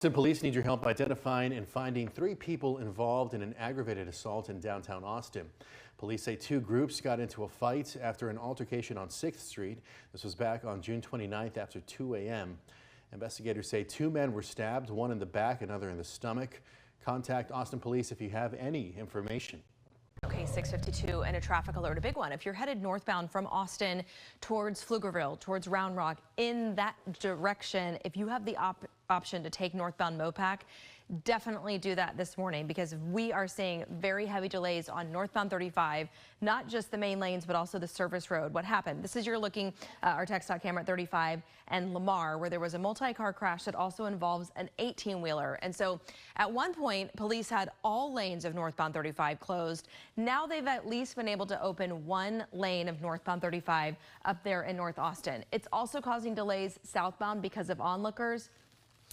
The police need your help identifying and finding 3 people involved in an aggravated assault in downtown Austin. Police say 2 groups got into a fight after an altercation on 6th Street. This was back on June 29th after 2 a.m. Investigators say 2 men were stabbed, one in the back, another in the stomach. Contact Austin Police if you have any information. Okay, 6:52 and a traffic alert, a big one. If you're headed northbound from Austin towards Pflugerville, towards Round Rock, in that direction, if you have the option to take northbound Mopac, definitely do that this morning because we are seeing very heavy delays on northbound 35, not just the main lanes, but also the service road. What happened? This is you're looking our TxDOT camera at 35 and Lamar, where there was a multi-car crash that also involves an 18-wheeler. And so at one point, police had all lanes of northbound 35 closed. Now they've at least been able to open 1 lane of northbound 35 up there in North Austin. It's also causing delays southbound because of onlookers,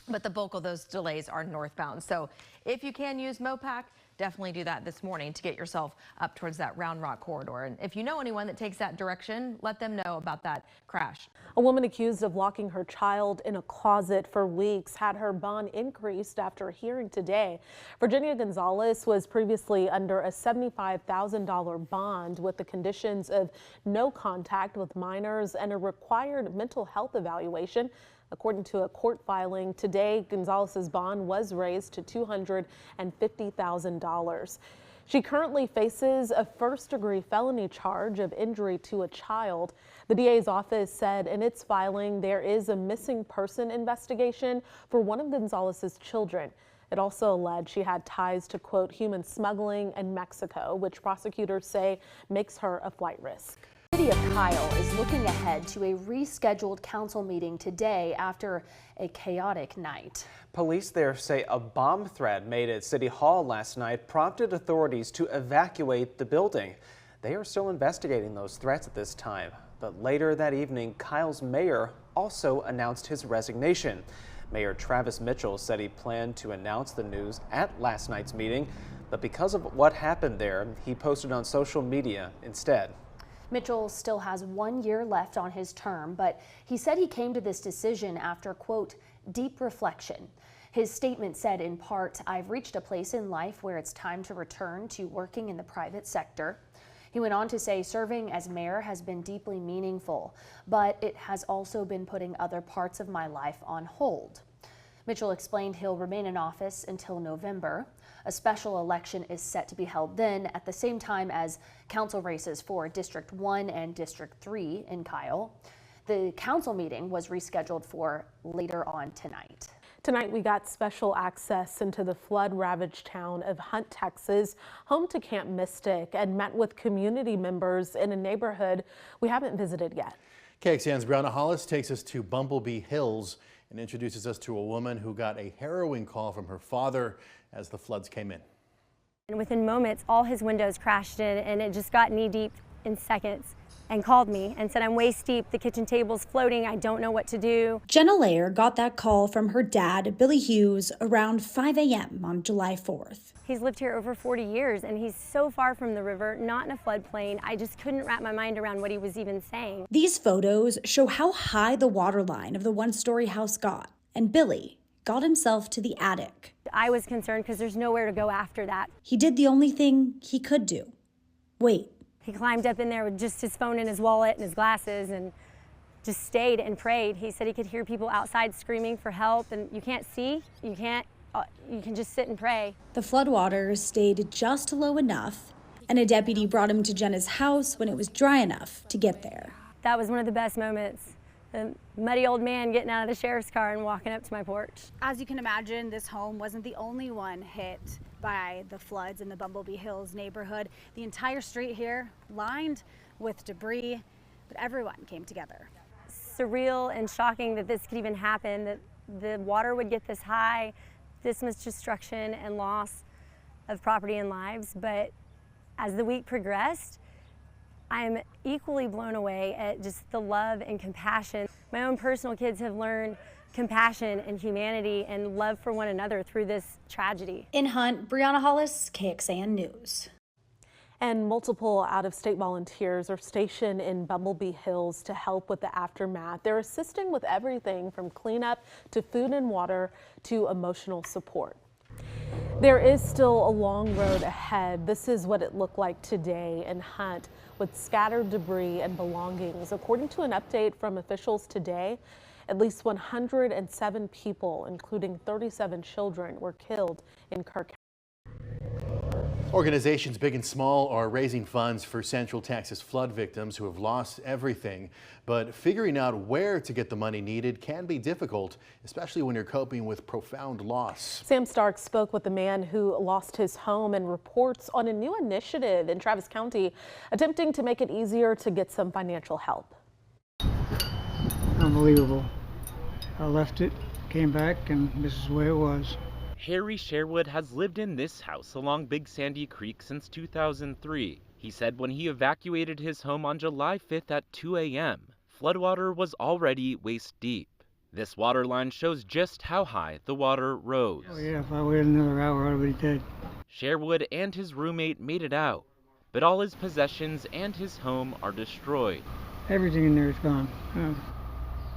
but the bulk of those delays are northbound. So if you can use Mopac, definitely do that this morning to get yourself up towards that Round Rock corridor. And if you know anyone that takes that direction, let them know about that crash. A woman accused of locking her child in a closet for weeks had her bond increased after a hearing today. Virginia Gonzalez was previously under a $75,000 bond with the conditions of no contact with minors and a required mental health evaluation. According to a court filing today, Gonzalez's bond was raised to $250,000. She currently faces a first-degree felony charge of injury to a child. The DA's office said in its filing there is a missing person investigation for one of Gonzalez's children. It also alleged she had ties to, quote, human smuggling in Mexico, which prosecutors say makes her a flight risk. The city of Kyle is looking ahead to a rescheduled council meeting today after a chaotic night. Police there say a bomb threat made at City Hall last night prompted authorities to evacuate the building. They are still investigating those threats at this time. But later that evening, Kyle's mayor also announced his resignation. Mayor Travis Mitchell said he planned to announce the news at last night's meeting, but because of what happened there, he posted on social media instead. Mitchell still has 1 year left on his term, but he said he came to this decision after, quote, deep reflection. His statement said in part, I've reached a place in life where it's time to return to working in the private sector. He went on to say serving as mayor has been deeply meaningful, but it has also been putting other parts of my life on hold. Mitchell explained he'll remain in office until November. A special election is set to be held then at the same time as council races for District 1 and District 3 in Kyle. The council meeting was rescheduled for later on tonight. Tonight we got special access into the flood-ravaged town of Hunt, Texas, home to Camp Mystic, and met with community members in a neighborhood we haven't visited yet. KXAN's Brianna Hollis takes us to Bumblebee Hills and introduces us to a woman who got a harrowing call from her father as the floods came in. And within moments, all his windows crashed in, and it just got knee deep in seconds, and called me and said, I'm waist deep, the kitchen table's floating, I don't know what to do. Jenna Lair got that call from her dad, Billy Hughes, around 5 a.m. on July 4th. He's lived here over 40 years, and he's so far from the river, not in a floodplain. I just couldn't wrap my mind around what he was even saying. These photos show how high the water line of the one-story house got, and Billy got himself to the attic. I was concerned because there's nowhere to go after that. He did the only thing he could do. Wait. He climbed up in there with just his phone and his wallet and his glasses and just stayed and prayed. He said he could hear people outside screaming for help, and you can't see, you can just sit and pray. The floodwaters stayed just low enough, and a deputy brought him to Jenna's house when it was dry enough to get there. That was one of the best moments. The muddy old man getting out of the sheriff's car and walking up to my porch. As you can imagine, this home wasn't the only one hit by the floods in the Bumblebee Hills neighborhood. The entire street here lined with debris, but everyone came together. Surreal and shocking that this could even happen, that the water would get this high, this much destruction and loss of property and lives. But as the week progressed, I'm equally blown away at just the love and compassion. My own personal kids have learned compassion and humanity and love for one another through this tragedy. In Hunt, Brianna Hollis, KXAN News. And multiple out-of-state volunteers are stationed in Bumblebee Hills to help with the aftermath. They're assisting with everything from cleanup to food and water to emotional support. There is still a long road ahead. This is what it looked like today in Hunt with scattered debris and belongings. According to an update from officials today, at least 107 people, including 37 children, were killed in Kirk. Organizations big and small are raising funds for Central Texas flood victims who have lost everything. But figuring out where to get the money needed can be difficult, especially when you're coping with profound loss. Sam Stark spoke with the man who lost his home and reports on a new initiative in Travis County attempting to make it easier to get some financial help. Unbelievable. I left it, came back, and this is the way it was. Harry Sherwood has lived in this house along Big Sandy Creek since 2003. He said when he evacuated his home on July 5th at 2 a.m., floodwater was already waist deep. This water line shows just how high the water rose. Oh yeah, if I waited another hour, I would be dead. Sherwood and his roommate made it out, but all his possessions and his home are destroyed. Everything in there is gone.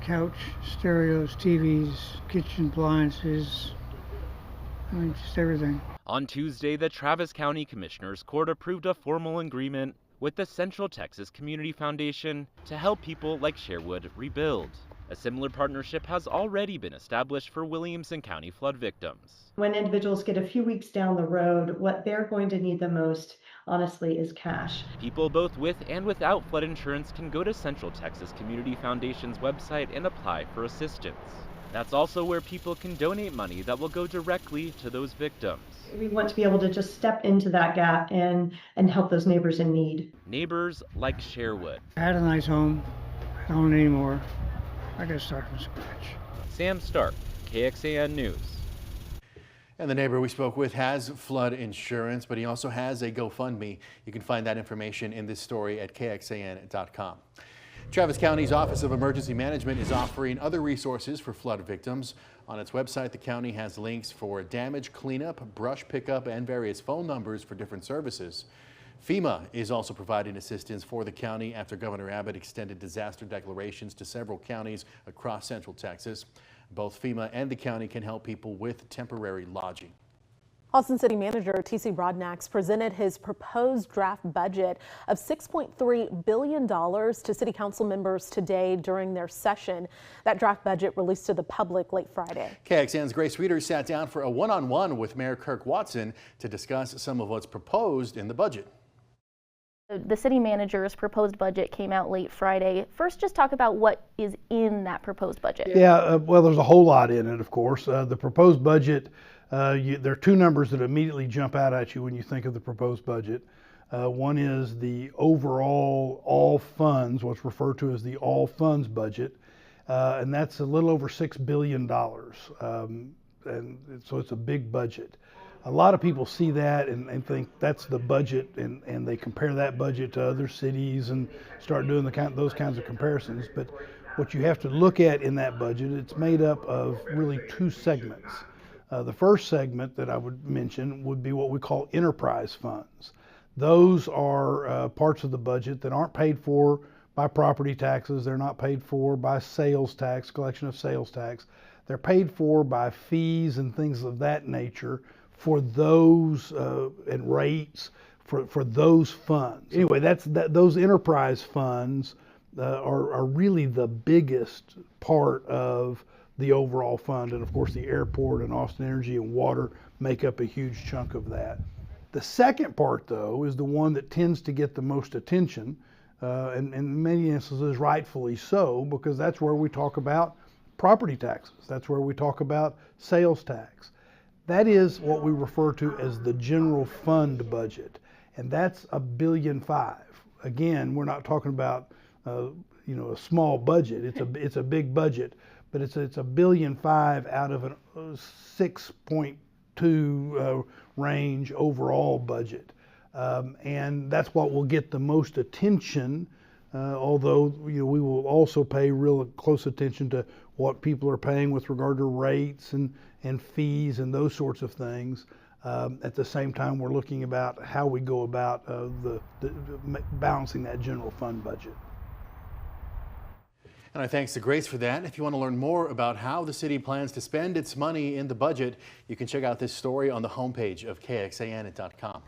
Couch, stereos, TVs, kitchen appliances. I mean, just everything. On Tuesday, the Travis County Commissioners Court approved a formal agreement with the Central Texas Community Foundation to help people like Sherwood rebuild. A similar partnership has already been established for Williamson County flood victims. When individuals get a few weeks down the road, what they're going to need the most, honestly, is cash. People both with and without flood insurance can go to Central Texas Community Foundation's website and apply for assistance. That's also where people can donate money that will go directly to those victims. We want to be able to just step into that gap and help those neighbors in need. Neighbors like Sherwood. I had a nice home. I don't anymore. I got to start from scratch. Sam Stark, KXAN News. And the neighbor we spoke with has flood insurance, but he also has a GoFundMe. You can find that information in this story at KXAN.com. Travis County's Office of Emergency Management is offering other resources for flood victims. On its website, the county has links for damage cleanup, brush pickup, and various phone numbers for different services. FEMA is also providing assistance for the county after Governor Abbott extended disaster declarations to several counties across Central Texas. Both FEMA and the county can help people with temporary lodging. Austin City Manager T.C. Broadnax presented his proposed draft budget of $6.3 billion to City Council members today during their session. That draft budget released to the public late Friday. KXAN's Grace Reeder sat down for a one-on-one with Mayor Kirk Watson to discuss some of what's proposed in the budget. The city manager's proposed budget came out late Friday. First, just talk about what is in that proposed budget. Yeah, well, there's a whole lot in it, of course. The proposed budget, there are two numbers that immediately jump out at you when you think of the proposed budget. One is the overall all funds, what's referred to as the all funds budget, and that's a little over $6 billion. And so it's a big budget. A lot of people see that and think that's the budget, and they compare that budget to other cities and start doing those kinds of comparisons. But what you have to look at in that budget, it's made up of really two segments. The first segment that I would mention would be what we call enterprise funds. Those are parts of the budget that aren't paid for by property taxes. They're not paid for by sales tax, collection of sales tax. They're paid for by fees and things of that nature for those and rates for those funds. Anyway, those enterprise funds are really the biggest part of the overall fund, and of course the airport and Austin Energy and water make up a huge chunk of that. The second part, though, is the one that tends to get the most attention, and in many instances rightfully so, because that's where we talk about property taxes. That's where we talk about sales tax. That is what we refer to as the general fund budget, and that's $1.5 billion. Again, we're not talking about a small budget. It's a big budget, but it's $1.5 billion out of a 6.2 range overall budget, and that's what will get the most attention. Although we will also pay real close attention to what people are paying with regard to rates and fees and those sorts of things. At the same time, we're looking about how we go about balancing that general fund budget. And our thanks to Grace for that. If you want to learn more about how the city plans to spend its money in the budget, you can check out this story on the homepage of KXAN.com.